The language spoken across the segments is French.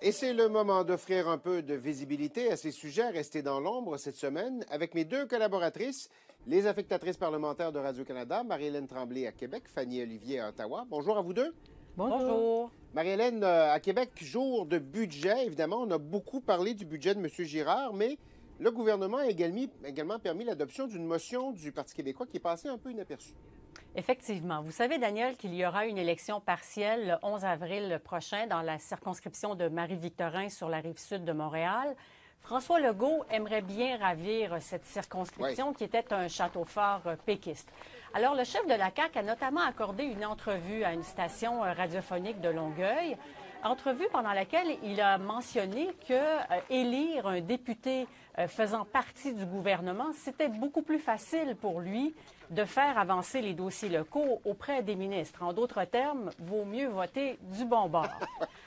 Et c'est le moment d'offrir un peu de visibilité à ces sujets restés dans l'ombre cette semaine avec mes deux collaboratrices, les affectatrices parlementaires de Radio-Canada, Marie-Hélène Tremblay à Québec, Fanny Olivier à Ottawa. Bonjour à vous deux. Bonjour. Marie-Hélène, à Québec, jour de budget, évidemment, on a beaucoup parlé du budget de M. Girard, mais le gouvernement a également permis l'adoption d'une motion du Parti québécois qui est passée un peu inaperçue. Effectivement. Vous savez, Daniel, qu'il y aura une élection partielle le 11 avril prochain dans la circonscription de Marie-Victorin sur la rive sud de Montréal. François Legault aimerait bien ravir cette circonscription qui était un château fort péquiste. Alors, le chef de la CAQ a notamment accordé une entrevue à une station radiophonique de Longueuil, entrevue pendant laquelle il a mentionné que élire un député faisant partie du gouvernement, c'était beaucoup plus facile pour lui de faire avancer les dossiers locaux auprès des ministres. En d'autres termes, vaut mieux voter du bon bord.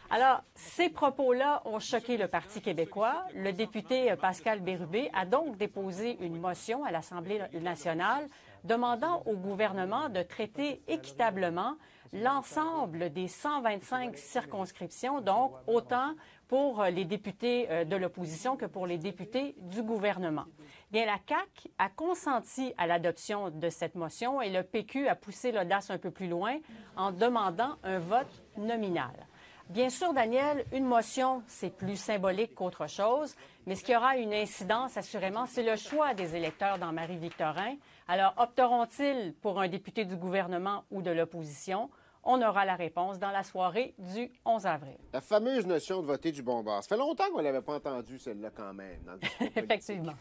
Alors, ces propos-là ont choqué le Parti québécois. Le député Pascal Bérubé a donc déposé une motion à l'Assemblée nationale demandant au gouvernement de traiter équitablement l'ensemble des 125 circonscriptions, donc autant pour les députés de l'opposition que pour les députés du gouvernement. Bien, la CAQ a consenti à l'adoption de cette motion et le PQ a poussé l'audace un peu plus loin en demandant un vote nominal. Bien sûr, Daniel, une motion, c'est plus symbolique qu'autre chose, mais ce qui aura une incidence, assurément, c'est le choix des électeurs dans Marie-Victorin. Alors, opteront-ils pour un député du gouvernement ou de l'opposition? On aura la réponse dans la soirée du 11 avril. La fameuse notion de voter du bon bord. Ça fait longtemps qu'on ne l'avait pas entendue, celle-là, quand même, dans le discours politique. Effectivement.